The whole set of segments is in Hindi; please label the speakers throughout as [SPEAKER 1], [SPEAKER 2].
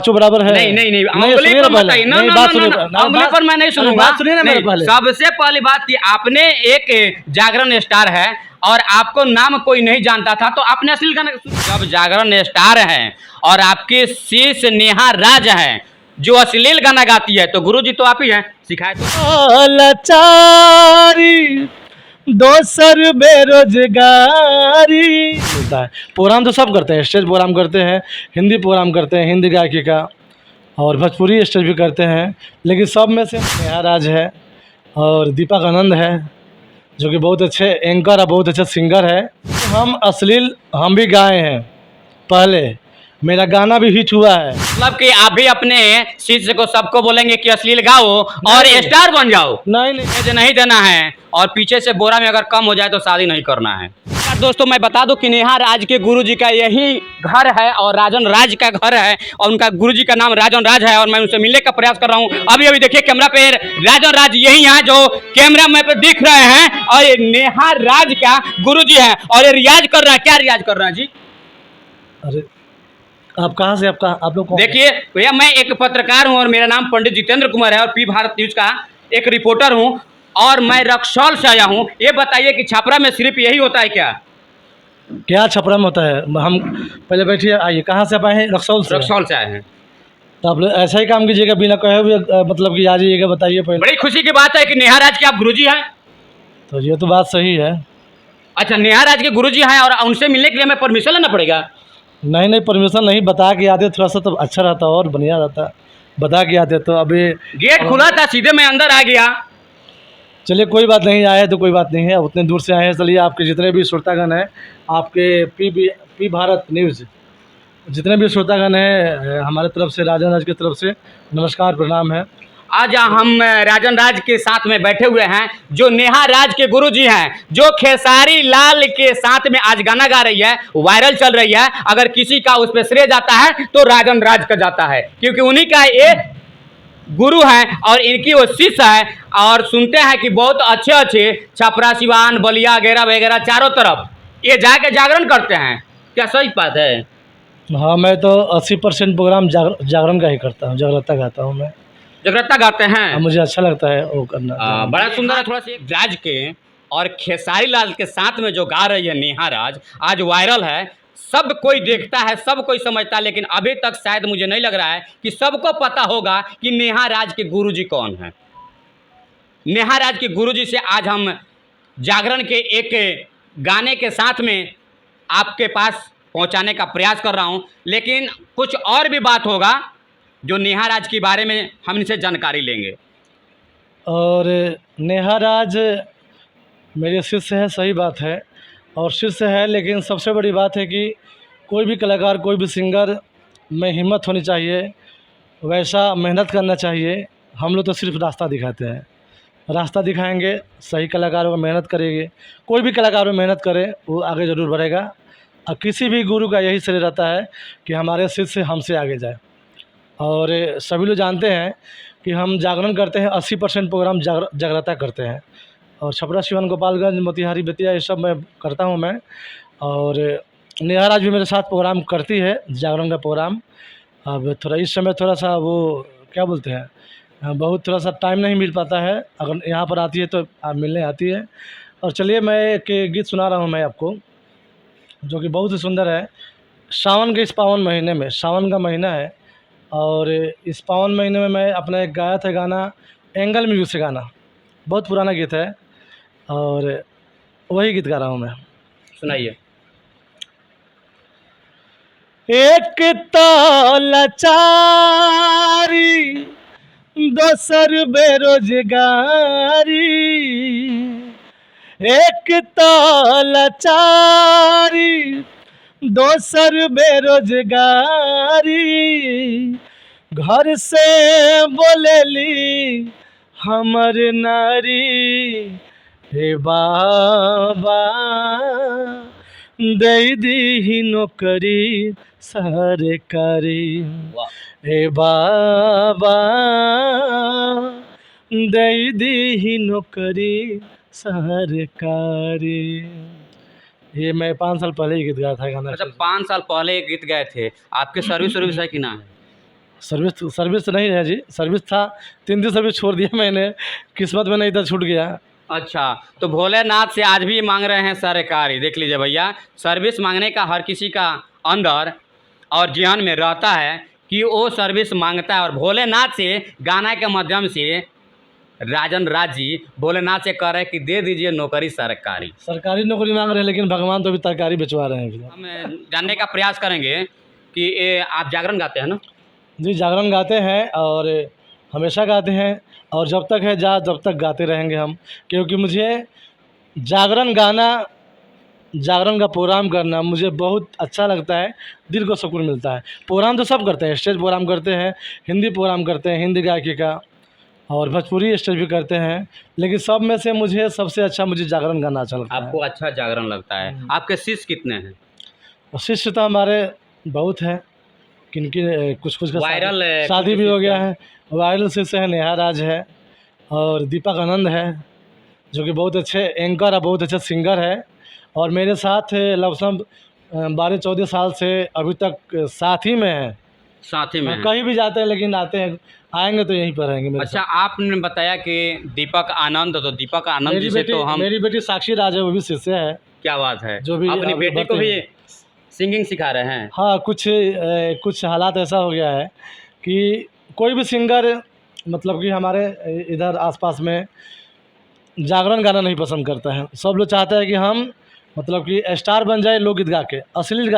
[SPEAKER 1] पांचों बराबर है।
[SPEAKER 2] नहीं नहीं नहीं,
[SPEAKER 1] नहीं,
[SPEAKER 2] उंगली
[SPEAKER 1] सुनिए
[SPEAKER 2] पर
[SPEAKER 1] ना
[SPEAKER 2] मत
[SPEAKER 1] पहले।
[SPEAKER 2] आइए। नो
[SPEAKER 1] नहीं,
[SPEAKER 2] नो
[SPEAKER 1] बात
[SPEAKER 2] नो
[SPEAKER 1] सुनिए
[SPEAKER 2] नो,
[SPEAKER 1] ना,
[SPEAKER 2] उंगली
[SPEAKER 1] बात-
[SPEAKER 2] पर मैं नहीं सुनूंगा।
[SPEAKER 1] बात सुनिए ना मेरे
[SPEAKER 2] नहीं,
[SPEAKER 1] पहले।
[SPEAKER 2] सबसे पहली बात कि आपने एक जागरण स्टार है और आपको नाम कोई नहीं जानता था, तो आपने असली गाना जब जागरण स्टार है और आपके शीश नेहा राज है जो अश्लील गाना गाती है, तो गुरुजी तो आप ही हैं, सिखाए तो।
[SPEAKER 1] लाचारी दोसर बेरोजगारी मिलता है। प्रोग्राम तो सब करते हैं, स्टेज प्रोग्राम करते हैं, हिंदी प्रोग्राम करते हैं, हिंदी गायकी का, और भोजपुरी स्टेज भी करते हैं। लेकिन सब में से नेहा राज है और दीपक आनंद है जो कि बहुत अच्छे एंकर और बहुत अच्छे सिंगर है। हम अश्लील हम भी गाए हैं पहले, मेरा गाना भी हिट हुआ है।
[SPEAKER 2] मतलब कि आप भी अपने शिष्य को सबको बोलेंगे कि अश्लील गाओ और
[SPEAKER 1] नहीं।
[SPEAKER 2] स्टार बन जाओ।
[SPEAKER 1] नहीं नहीं,
[SPEAKER 2] मुझे नहीं देना है और पीछे से बोरा में अगर कम हो जाए तो शादी नहीं करना है। दोस्तों मैं बता दूं कि नेहा राज के गुरुजी का यही घर है और राजन राज का घर है और उनका गुरुजी का नाम राजन राज है और मैं उनसे मिलने का प्रयास कर रहा हूं। अभी अभी देखिए कैमरा पे राजन राज यही हैं जो कैमरा में पे दिख रहे हैं और ये नेहा राज का गुरुजी है और ये रियाज कर रहे हैं। क्या रियाज कर रहे हैं जी?
[SPEAKER 1] अरे आप कहाँ से, आप लोग कौन?
[SPEAKER 2] देखिए भैया, मैं एक पत्रकार हूं और मेरा नाम पंडित जितेंद्र कुमार है और पी भारत न्यूज का एक रिपोर्टर हूं और मैं रक्सौल से आया हूं। ये बताइए कि छपरा में सिर्फ यही होता है क्या?
[SPEAKER 1] क्या छपरा में होता है? हम पहले बैठिए, आइए। कहाँ से आप आए हैं? रक्सौल से।
[SPEAKER 2] रक्सौल से आए हैं।
[SPEAKER 1] तो आप लोग ऐसा ही काम कीजिएगा, बिना कहे हुए मतलब कि आ जाइएगा, बताइए पहले।
[SPEAKER 2] बड़ी खुशी की बात है कि नेहा राज के आप गुरुजी हैं।
[SPEAKER 1] तो ये तो बात सही है।
[SPEAKER 2] अच्छा, नेहा राज के गुरुजी हैं और उनसे मिलने के लिए हमें परमिशन लेना पड़ेगा?
[SPEAKER 1] नहीं नहीं, परमिशन नहीं, बता के आते थोड़ा सा तो अच्छा रहता और बढ़िया रहता। बता के आते तो अभी
[SPEAKER 2] गेट खुला था, सीधे मैं अंदर आ गया।
[SPEAKER 1] चलिए कोई बात नहीं, आए तो कोई बात नहीं है, उतने दूर से आए हैं। चलिए आपके जितने भी श्रोतागण हैं, आपके पी भारत न्यूज़ जितने भी श्रोतागण हैं, हमारे तरफ से, राजन राज की तरफ से नमस्कार प्रणाम है।
[SPEAKER 2] आज हम राजन राज के साथ में बैठे हुए हैं जो नेहा राज के गुरुजी हैं, जो खेसारी लाल के साथ में आज गाना गा रही है, वायरल चल रही है। अगर किसी का उस पर श्रेय जाता है तो राजन राज का जाता है, क्योंकि उन्हीं का ये गुरु हैं और इनकी वो शिष्य है। और सुनते हैं कि बहुत अच्छे अच्छे छपरा सिवान बलिया वगैरह वगैरह चारों तरफ ये जाके जागरण करते हैं। क्या सही बात है?
[SPEAKER 1] हाँ, मैं तो 80% प्रोग्राम जागरण का ही करता हूँ, जागरता गाता हूँ मैं।
[SPEAKER 2] जागरता गाते हैं?
[SPEAKER 1] मुझे अच्छा लगता है वो करना।
[SPEAKER 2] बड़ा सुंदर है। थोड़ा सा राज के और खेसारी लाल के साथ में जो गा रही है नेहा राज, आज वायरल है, सब कोई देखता है, सब कोई समझता है, लेकिन अभी तक शायद मुझे नहीं लग रहा है कि सबको पता होगा कि नेहा राज के गुरुजी कौन है। नेहा राज के गुरुजी से आज हम जागरण के एक गाने के साथ में आपके पास पहुंचाने का प्रयास कर रहा हूं, लेकिन कुछ और भी बात होगा जो नेहा राज के बारे में हम इनसे जानकारी लेंगे।
[SPEAKER 1] और नेहा राज मेरे शिष्य है, सही बात है, और शिष्य है, लेकिन सबसे बड़ी बात है कि कोई भी कलाकार, कोई भी सिंगर में हिम्मत होनी चाहिए, वैसा मेहनत करना चाहिए। हम लोग तो सिर्फ रास्ता दिखाते हैं, रास्ता दिखाएंगे, सही कलाकारों को मेहनत करेंगे, कोई भी कलाकार में मेहनत करे वो आगे ज़रूर बढ़ेगा। और किसी भी गुरु का यही श्रेय रहता है कि हमारे शिष्य हमसे आगे जाए। और सभी लोग जानते हैं कि हम जागरण करते हैं, 80% प्रोग्राम जागरता करते हैं, और छपरा सिवान गोपालगंज मोतिहारी बेतिया ये सब मैं करता हूँ मैं। और नेहा राज भी मेरे साथ प्रोग्राम करती है, जागरण का प्रोग्राम। अब थोड़ा इस समय थोड़ा सा वो क्या बोलते हैं, बहुत थोड़ा सा टाइम नहीं मिल पाता है। अगर यहाँ पर आती है तो मिलने आती है। और चलिए मैं एक गीत सुना रहा हूँ मैं आपको, जो कि बहुत ही सुंदर है। सावन के इस पावन महीने में, सावन का महीना है, और इस पावन महीने में मैं अपना एक गाया था गाना, एंगल म्यूजिक से गाना, बहुत पुराना गीत है और वही गीत गा रहा हूँ मैं।
[SPEAKER 2] सुनाइए।
[SPEAKER 1] एक तो लाचारी दोसर बेरोजगारी, एक तो लाचारी दोसर बेरोजगारी, घर से बोलेली हमर नारी, हे बाबा दे दी नौकरी सरकारी, हे बाबा दे दी नौकरी सरकारी। ये मैं 5 साल पहले ही गीत गाया था गाना।
[SPEAKER 2] अच्छा, 5 साल पहले एक गीत गाए थे। आपके सर्विस है कि ना?
[SPEAKER 1] सर्विस सर्विस तो नहीं है जी, सर्विस था 3 दिन सर्विस छोड़ दिया मैंने, किस्मत में नहीं था, छूट गया।
[SPEAKER 2] अच्छा, तो भोलेनाथ से आज भी मांग रहे हैं सरकारी। देख लीजिए भैया, सर्विस मांगने का हर किसी का अंदर और जीवन में रहता है कि वो सर्विस मांगता है, और भोलेनाथ से गाना के माध्यम से राजन राज जी भोलेनाथ से कह रहे हैं कि दे दीजिए नौकरी सरकारी।
[SPEAKER 1] सरकारी नौकरी मांग रहे हैं, लेकिन भगवान तो अभी तरकारी बेचवा रहे हैं अभी।
[SPEAKER 2] हम जानने का प्रयास करेंगे कि ये आप जागरण गाते हैं ना?
[SPEAKER 1] जी, जागरण गाते हैं और हमेशा गाते हैं, और जब तक है जब तक गाते रहेंगे हम, क्योंकि मुझे जागरण गाना, जागरण का प्रोग्राम करना मुझे बहुत अच्छा लगता है, दिल को सुकून मिलता है। प्रोग्राम तो सब करते हैं, स्टेज प्रोग्राम करते हैं, हिंदी प्रोग्राम करते हैं, हिंदी गायकी का, और भोजपुरी स्टेज भी करते हैं, लेकिन सब में से मुझे सबसे अच्छा मुझे जागरण गाना अच्छा लगता है।
[SPEAKER 2] आपको अच्छा जागरण लगता है। आपके शिष्य कितने हैं?
[SPEAKER 1] और शिष्य तो हमारे बहुत हैं, किनकी कुछ कुछ का
[SPEAKER 2] वायरल है,
[SPEAKER 1] शादी
[SPEAKER 2] कुछ
[SPEAKER 1] भी हो
[SPEAKER 2] शिष्य
[SPEAKER 1] गया
[SPEAKER 2] का?
[SPEAKER 1] है। वायरल शिष्य है, नेहा राज है, और दीपक आनंद है, जो कि बहुत अच्छे एंकर और बहुत अच्छे सिंगर है, और मेरे साथ लमसम 12-14 साल से अभी तक साथ ही में है।
[SPEAKER 2] साथ ही में हैं।
[SPEAKER 1] कहीं भी जाते हैं, लेकिन आते हैं, आएंगे तो यहीं पर रहेंगे मेरे
[SPEAKER 2] अच्छा,
[SPEAKER 1] साथ।
[SPEAKER 2] आपने बताया कि दीपक आनंद, तो दीपक आनंद
[SPEAKER 1] मेरी
[SPEAKER 2] जी से तो हम
[SPEAKER 1] मेरी बेटी साक्षी राज है, वो भी शिष्य है।
[SPEAKER 2] क्या बात है,
[SPEAKER 1] जो भी
[SPEAKER 2] अपनी
[SPEAKER 1] अभी
[SPEAKER 2] बेटी को
[SPEAKER 1] बढ़ते
[SPEAKER 2] भी
[SPEAKER 1] हैं।
[SPEAKER 2] सिंगिंग सिखा रहे हैं?
[SPEAKER 1] हाँ, कुछ हालात ऐसा हो गया है कि कोई भी सिंगर, मतलब कि हमारे इधर आसपास में जागरण गाना नहीं पसंद करता है। सब लोग चाहते हैं कि हम, मतलब कि स्टार बन जाए, लोकगीत गा के, अश्लील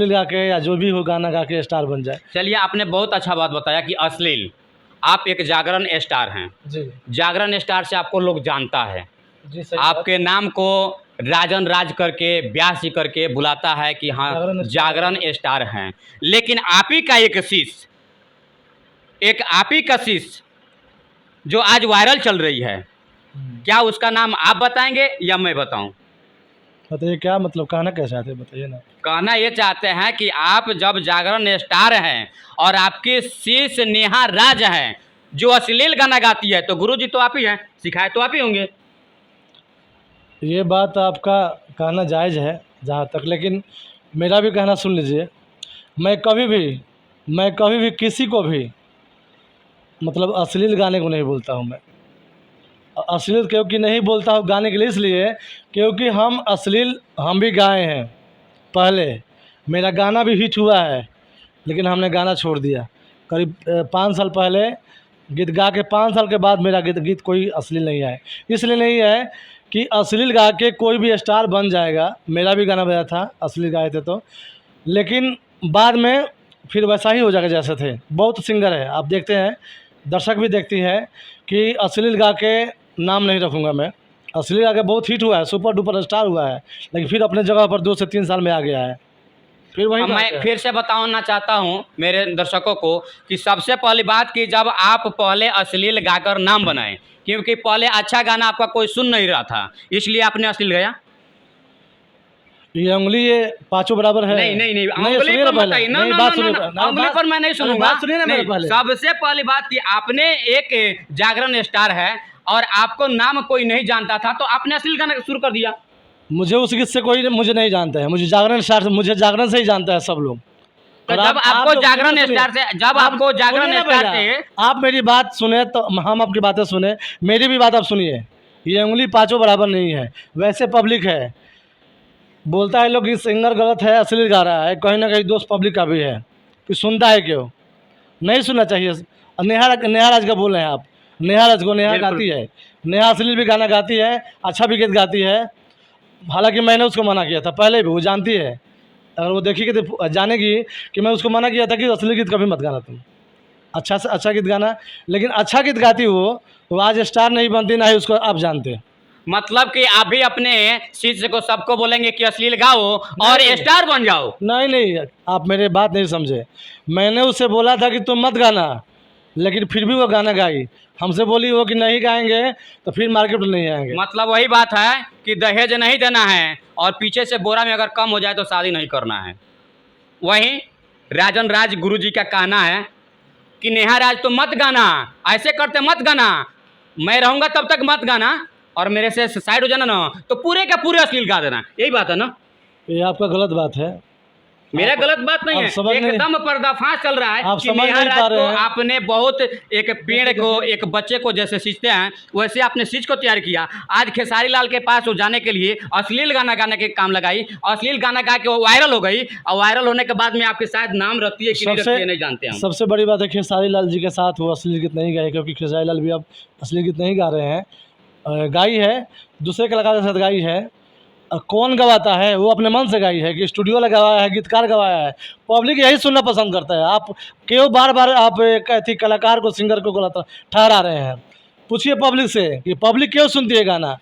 [SPEAKER 1] गा के, या जो भी हो गाना गा के स्टार बन जाए।
[SPEAKER 2] चलिए, आपने बहुत अच्छा बात बताया कि अश्लील, आप एक जागरण स्टार हैं।
[SPEAKER 1] जी
[SPEAKER 2] जागरण स्टार से आपको लोग जानता है,
[SPEAKER 1] जी, सही
[SPEAKER 2] आपके नाम को राजन राज करके, व्यास जी करके बुलाता है कि हाँ जागरण स्टार हैं। लेकिन आप ही का एक शिष्य, आप ही का शिष्य जो आज वायरल चल रही है, क्या उसका नाम आप बताएंगे या मैं बताऊं?
[SPEAKER 1] बताइए, क्या मतलब कहना क्या चाहते हैं, बताइए ना।
[SPEAKER 2] कहना ये चाहते हैं कि आप जब जागरण स्टार हैं और आपके शिष्य नेहा राज हैं जो अश्लील गाना गाती है, तो गुरु जी तो आप ही हैं, सिखाए तो आप ही होंगे।
[SPEAKER 1] ये बात आपका कहना जायज़ है जहाँ तक, लेकिन मेरा भी कहना सुन लीजिए। मैं कभी भी किसी को भी, मतलब अश्लील गाने को नहीं बोलता हूँ मैं। अश्लील क्योंकि नहीं बोलता हूँ गाने के लिए, इसलिए क्योंकि हम भी गाए हैं पहले, मेरा गाना भी हिट हुआ है, लेकिन हमने गाना छोड़ दिया। करीब 5 साल पहले गीत गा के 5 साल के बाद मेरा गीत कोई अश्लील नहीं है। इसलिए नहीं है कि अश्लील गा के कोई भी स्टार बन जाएगा। मेरा भी गाना बजा था, अश्लील गाए थे तो, लेकिन बाद में फिर वैसा ही हो जाएगा जैसे थे। बहुत सिंगर है, आप देखते हैं, दर्शक भी देखती है कि अश्लील गा के नाम नहीं रखूँगा मैं। अश्लील गा के बहुत हिट हुआ है, सुपर डुपर स्टार हुआ है, लेकिन फिर अपने जगह पर 2 से 3 साल में आ गया है। फिर वही
[SPEAKER 2] मैं फिर से बताना चाहता हूँ मेरे दर्शकों को कि सबसे पहली बात कि जब आप पहले अश्लील गाकर नाम बनाएं, क्योंकि पहले अच्छा गाना आपका कोई सुन नहीं रहा था, इसलिए आपने अश्लील गाया।
[SPEAKER 1] ये उंगली ये पाँचों बराबर है।
[SPEAKER 2] नहीं,
[SPEAKER 1] सुनिए
[SPEAKER 2] उंगली
[SPEAKER 1] ना
[SPEAKER 2] पर
[SPEAKER 1] पहले।
[SPEAKER 2] बताइए ना,
[SPEAKER 1] नहीं,
[SPEAKER 2] ना,
[SPEAKER 1] बात
[SPEAKER 2] ना,
[SPEAKER 1] सुनिए
[SPEAKER 2] ना,
[SPEAKER 1] पहले।
[SPEAKER 2] ना, उंगली पर मैं नहीं सुनूंगा।
[SPEAKER 1] बात सुनिए ना मेरे
[SPEAKER 2] नहीं,
[SPEAKER 1] पहले।
[SPEAKER 2] सबसे पहली बात कि आपने एक जागरण स्टार है और आपको नाम कोई नहीं जानता था, तो आपने अश्लील गाना शुरू कर दिया।
[SPEAKER 1] मुझे उस गीत से कोई मुझे नहीं जानता है, मुझे जागरण स्टार से, मुझे जागरण से ही जानता है सब लोग।
[SPEAKER 2] तो
[SPEAKER 1] और
[SPEAKER 2] जब
[SPEAKER 1] आप
[SPEAKER 2] आपको
[SPEAKER 1] लोग
[SPEAKER 2] जागरण
[SPEAKER 1] सुनिए,
[SPEAKER 2] स्टार से, जब
[SPEAKER 1] आप
[SPEAKER 2] आपको
[SPEAKER 1] सुनिए
[SPEAKER 2] जागरण
[SPEAKER 1] ना
[SPEAKER 2] स्टार
[SPEAKER 1] पहले।
[SPEAKER 2] से,
[SPEAKER 1] आप मेरी बात सुने तो हम आपकी बातें सुने, मेरी भी बात आप सुनिए। ये उंगली पाँचों बराबर नहीं है। वैसे पब्लिक है, बोलता है लोग कि सिंगर गलत है, अश्लील गा रहा है, कहीं ना कहीं दोस्त पब्लिक का भी है कि सुनता है क्यों, नहीं सुनना चाहिए। नेहा राज का बोल रहे हैं आप, नेहा राज को, नेहा
[SPEAKER 2] बिल्कुल।
[SPEAKER 1] गाती है, नेहा अश्लील भी गाना गाती है, अच्छा भी गीत गाती है। हालांकि मैंने उसको मना किया था पहले भी, वो जानती है, अगर वो देखी तो जानेगी कि मैं उसको मना किया था कि अश्लील गीत कभी मत गाना तुम, अच्छा से अच्छा गीत गाना। लेकिन अच्छा गीत गाती वो आज स्टार नहीं बनती, ना ही उसको आप जानते।
[SPEAKER 2] मतलब कि आप भी अपने शिष्य को सबको बोलेंगे कि अश्लील गाओ और
[SPEAKER 1] नहीं।
[SPEAKER 2] स्टार बन जाओ।
[SPEAKER 1] नहीं, आप मेरे बात नहीं समझे। मैंने उससे बोला था कि तुम मत गाना, लेकिन फिर भी वो गाना गाई। हमसे बोली वो कि नहीं गाएंगे तो फिर मार्केट में नहीं आएंगे।
[SPEAKER 2] मतलब वही बात है कि दहेज नहीं देना है और पीछे से बोरा में अगर कम हो जाए तो शादी नहीं करना है। वहीं राजन राज गुरु जी का कहना है कि नेहा राज तो मत गाना, ऐसे करते मत गाना, मैं रहूँगा तब तक मत गाना, और मेरे से साइड हो जाना ना तो पूरे का पूरे अश्लील गा देना। यही बात है ना?
[SPEAKER 1] ये आपका गलत बात है।
[SPEAKER 2] मेरा गलत बात नहीं
[SPEAKER 1] आप
[SPEAKER 2] है,
[SPEAKER 1] समझ नहीं-
[SPEAKER 2] एकदम पर्दाफाश चल रहा है
[SPEAKER 1] आप
[SPEAKER 2] कि
[SPEAKER 1] समझ
[SPEAKER 2] नेहा
[SPEAKER 1] नहीं पा
[SPEAKER 2] राज
[SPEAKER 1] रहे
[SPEAKER 2] को
[SPEAKER 1] हैं।
[SPEAKER 2] आपने बहुत एक पेड़ को एक बच्चे को जैसे सींचते हैं वैसे आपने सींच को तैयार किया। आज खेसारी लाल के पास वो जाने के लिए अश्लील गाना गाने के काम लगाई, अश्लील गाना गा के वो वायरल हो गई और वायरल होने के बाद में आपके शायद नाम रखती है कि नहीं रखती है नहीं जानते हम।
[SPEAKER 1] सबसे बड़ी बात है खेसारी लाल जी के साथ वो असली गीत नहीं गाए, क्योंकि खेसारी लाल भी अब असली गीत नहीं गा रहे हैं। गाई है दूसरे कलाकार के साथ गाई है। कौन गवाता है? वो अपने मन से गाई है कि स्टूडियो लगाया है, गीतकार गवाया है। पब्लिक यही सुनना पसंद करता है। आप क्यों बार बार आप एक अथी कलाकार को, सिंगर को गलत ठहरा रहे हैं? पूछिए पब्लिक से कि पब्लिक क्यों सुनती है गाना।